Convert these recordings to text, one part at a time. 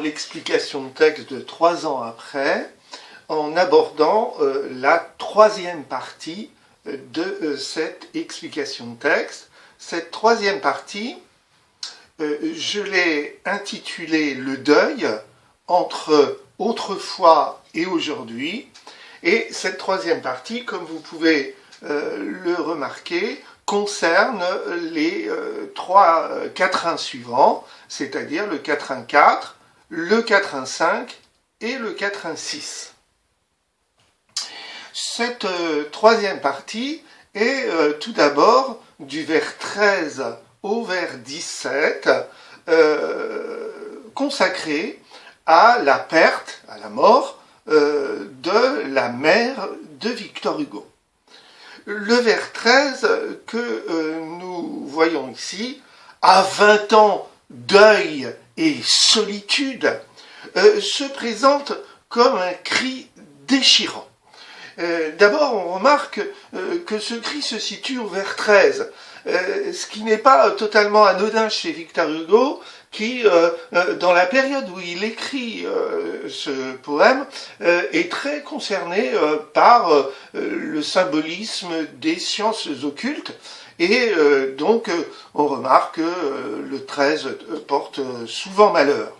l'explication de texte de 3 ans après en abordant la troisième partie de cette explication de texte. Cette troisième partie, je l'ai intitulée « Le deuil entre autrefois et aujourd'hui ». Et cette troisième partie, comme vous pouvez le remarquer, concerne les 3 quatrains suivants, c'est-à-dire le quatrain 4, le quatrain 5 et le quatrain 6. Cette troisième partie est tout d'abord du vers 13 au vers 17, consacrée à la perte, à la mort de la mère de Victor Hugo. Le vers 13 que nous voyons ici, à 20 ans, deuil et solitude, se présente comme un cri déchirant. D'abord, on remarque que ce cri se situe au vers 13, ce qui n'est pas totalement anodin chez Victor Hugo, qui, dans la période où il écrit ce poème, est très concerné par le symbolisme des sciences occultes, et donc on remarque que le 13 porte souvent malheur.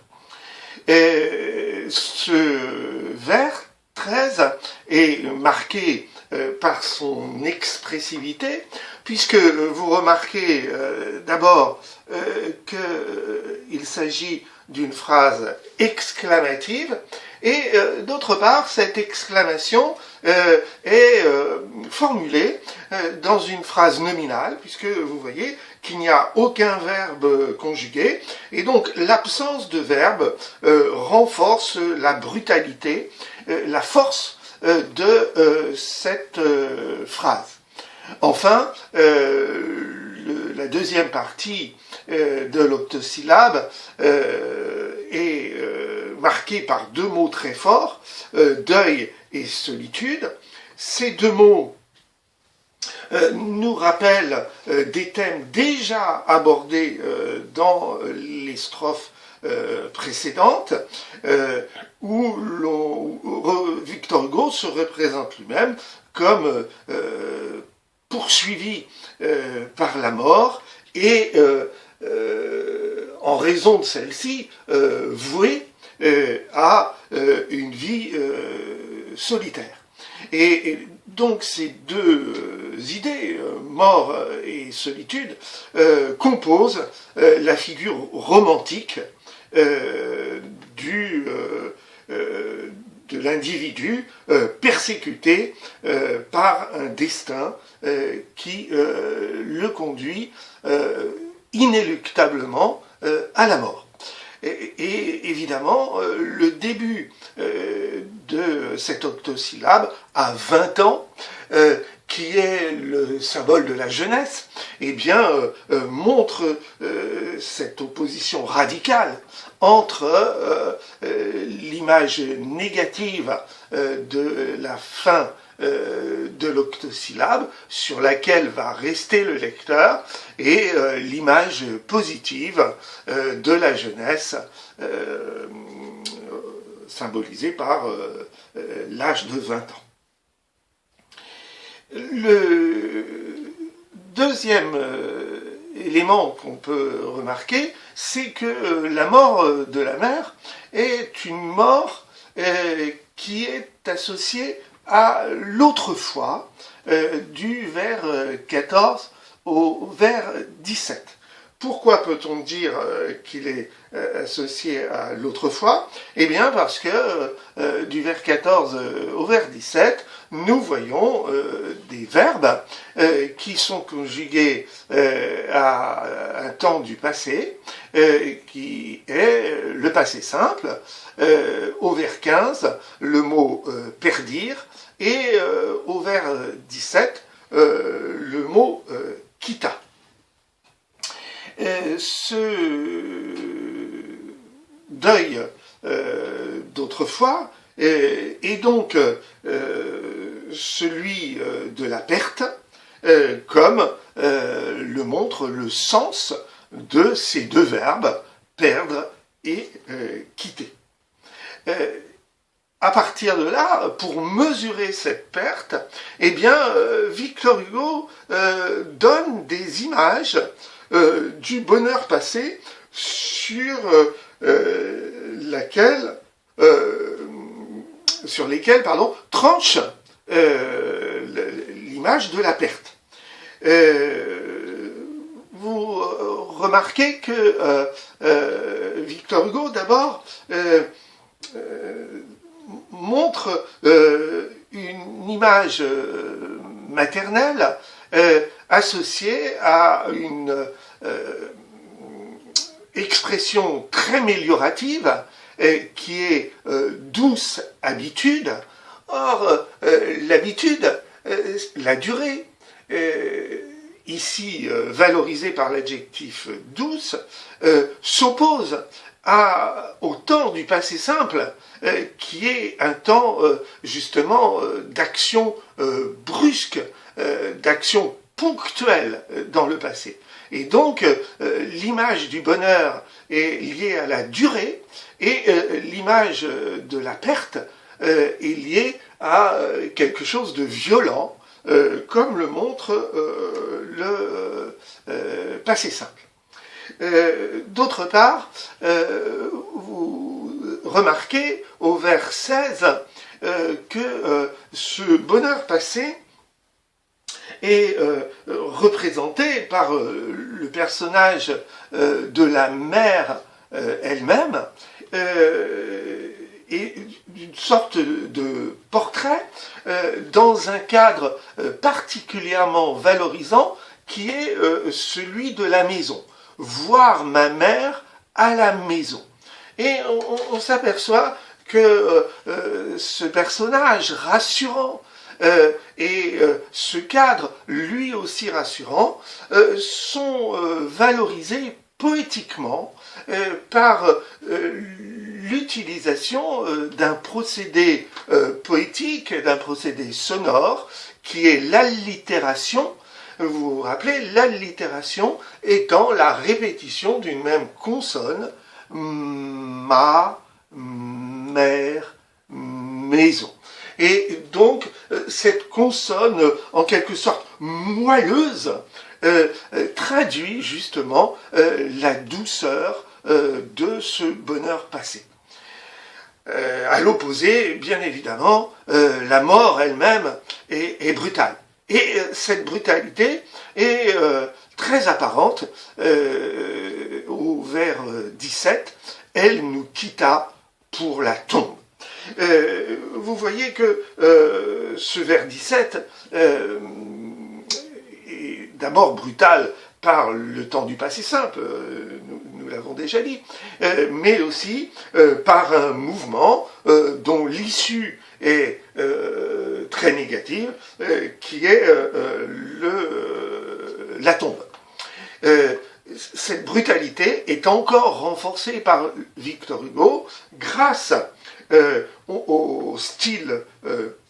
Et ce vers 13 est marqué par son expressivité, puisque vous remarquez d'abord qu'il s'agit d'une phrase exclamative, et d'autre part, cette exclamation est formulée dans une phrase nominale, puisque vous voyez qu'il n'y a aucun verbe conjugué, et donc l'absence de verbe renforce la brutalité, la force de cette phrase. Enfin, la deuxième partie de l'octosyllabe est marquée par 2 mots très forts, deuil et solitude. Ces 2 mots nous rappellent des thèmes déjà abordés dans les strophes précédentes, où Victor Hugo se représente lui-même comme poursuivi par la mort et en raison de celle-ci voué à une vie solitaire. Et donc ces 2 idées, mort et solitude, composent la figure romantique de l'individu persécuté par un destin qui le conduit inéluctablement à la mort. Et évidemment, le début de cette octosyllabe, à 20 ans, qui est le symbole de la jeunesse, eh bien, montre cette opposition radicale entre l'image négative de la fin de l'octosyllabe, sur laquelle va rester le lecteur, et l'image positive de la jeunesse, symbolisée par l'âge de 20 ans. Le deuxième élément qu'on peut remarquer, c'est que la mort de la mère est une mort qui est associée à l'autrefois, du vers 14 au vers 17. Pourquoi peut-on dire qu'il est associé à l'autrefois? Eh bien parce que du vers 14 au vers 17, nous voyons des verbes qui sont conjugués à un temps du passé, qui est le passé simple. Au vers 15, le mot perdir, et au vers 17, le mot quitta. Ce deuil d'autrefois est donc celui de la perte, comme le montre le sens de ces 2 verbes, perdre et quitter. À partir de là, pour mesurer cette perte, eh bien, Victor Hugo donne des images du bonheur passé sur lesquelles tranche l'image de la perte. Vous remarquez que Victor Hugo, d'abord, montre une image maternelle associée à une expression très méliorative qui est douce habitude. Or, l'habitude, la durée, ici valorisée par l'adjectif douce, s'oppose au temps du passé simple, qui est un temps justement d'action brusque, d'action ponctuelle dans le passé. Et donc l'image du bonheur est liée à la durée et l'image de la perte est liée à quelque chose de violent, comme le montre le passé simple. D'autre part, vous remarquez au vers 16 que ce bonheur passé est représenté par le personnage de la mère elle-même, et d'une sorte de portrait dans un cadre particulièrement valorisant qui est celui de la maison. Voir ma mère à la maison. Et on s'aperçoit que ce personnage rassurant et ce cadre lui aussi rassurant sont valorisés poétiquement par l'utilisation d'un procédé poétique, d'un procédé sonore qui est l'allitération. Vous vous rappelez, l'allitération étant la répétition d'une même consonne, ma, mère, maison. Et donc, cette consonne, en quelque sorte moelleuse, traduit justement la douceur de ce bonheur passé. À l'opposé, bien évidemment, la mort elle-même est brutale. Et cette brutalité est très apparente au vers 17. Elle nous quitta pour la tombe. Vous voyez que ce vers 17 est d'abord brutal par le temps du passé simple, nous l'avons déjà dit, mais aussi par un mouvement dont l'issue est très négative, qui est la tombe. Cette brutalité est encore renforcée par Victor Hugo grâce au style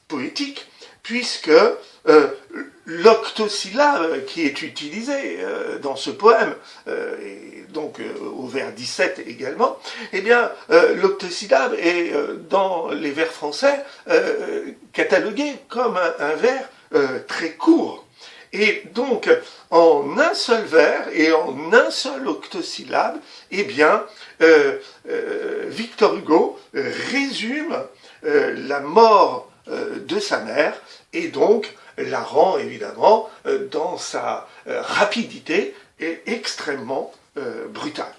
poétique, puisque l'octosyllabe qui est utilisé dans ce poème, et donc au vers 17 également, eh bien l'octosyllabe est dans les vers français catalogué comme un vers très court. Et donc, en un seul vers et en un seul octosyllabe, eh bien, Victor Hugo résume la mort de sa mère et donc la rend évidemment dans sa rapidité et extrêmement brutale.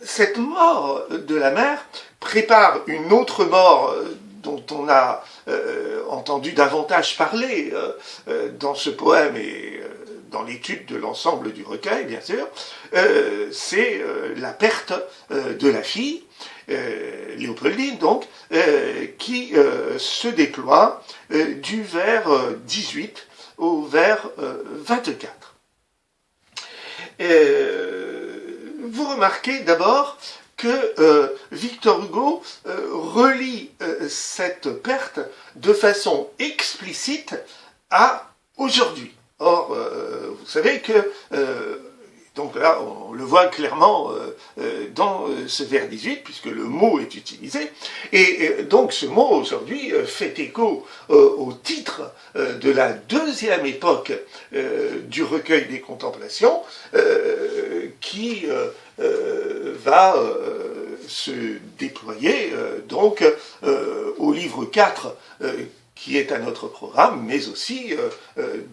Cette mort de la mère prépare une autre mort dont on a entendu davantage parler dans ce poème et dans l'étude de l'ensemble du recueil, bien sûr, c'est la perte de la fille, Léopoldine donc, qui se déploie du vers 18 au vers 24. Vous remarquez d'abord que Victor Hugo relie cette perte de façon explicite à aujourd'hui. Or, vous savez que Donc là, on le voit clairement dans ce vers 18, puisque le mot est utilisé. Et donc ce mot, aujourd'hui, fait écho au titre de la deuxième époque du recueil des contemplations, qui va se déployer donc au livre 4, qui est à notre programme, mais aussi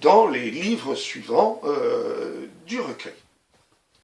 dans les livres suivants du recueil.